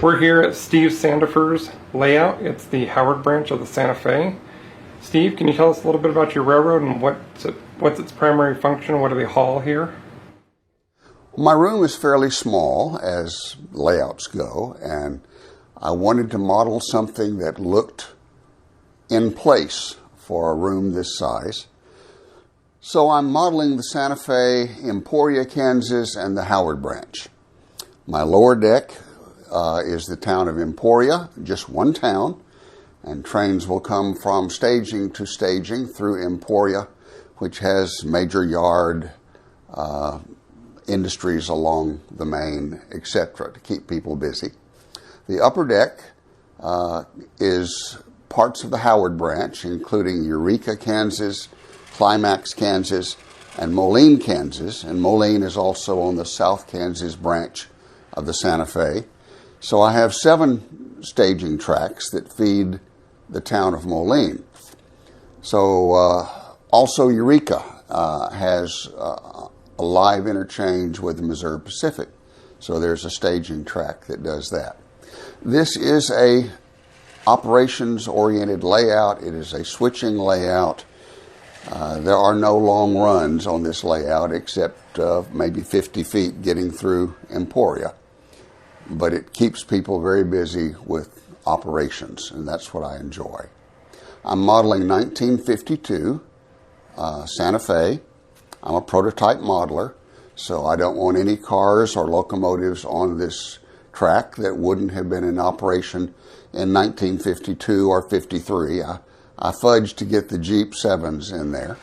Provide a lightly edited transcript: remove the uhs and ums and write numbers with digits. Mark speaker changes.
Speaker 1: We're here at Steve Sandifer's layout. It's the Howard branch of the Santa Fe. Steve, can you tell us a little bit about your railroad and what's its primary function? What do they haul here?
Speaker 2: My room is fairly small as layouts go, and I wanted to model something that looked in place for a room this size. So I'm modeling the Santa Fe, Emporia, Kansas, and the Howard branch. My lower deck is the town of Emporia, just one town, and trains will come from staging to staging through Emporia, which has major yard industries along the main, etc., to keep people busy. The upper deck is parts of the Howard branch, including Eureka, Kansas, Climax, Kansas, and Moline, Kansas. And Moline is also on the South Kansas branch of the Santa Fe. So I have 7 staging tracks that feed the town of Moline. So also Eureka has a live interchange with the Missouri Pacific. So there's a staging track that does that. This is a operations-oriented layout. It is a switching layout. There are no long runs on this layout except maybe 50 feet getting through Emporia. But it keeps people very busy with operations, and that's what I enjoy. I'm modeling 1952 Santa Fe. I'm a prototype modeler, so I don't want any cars or locomotives on this track that wouldn't have been in operation in 1952 or 53. I fudged to get the Jeep 7s in there.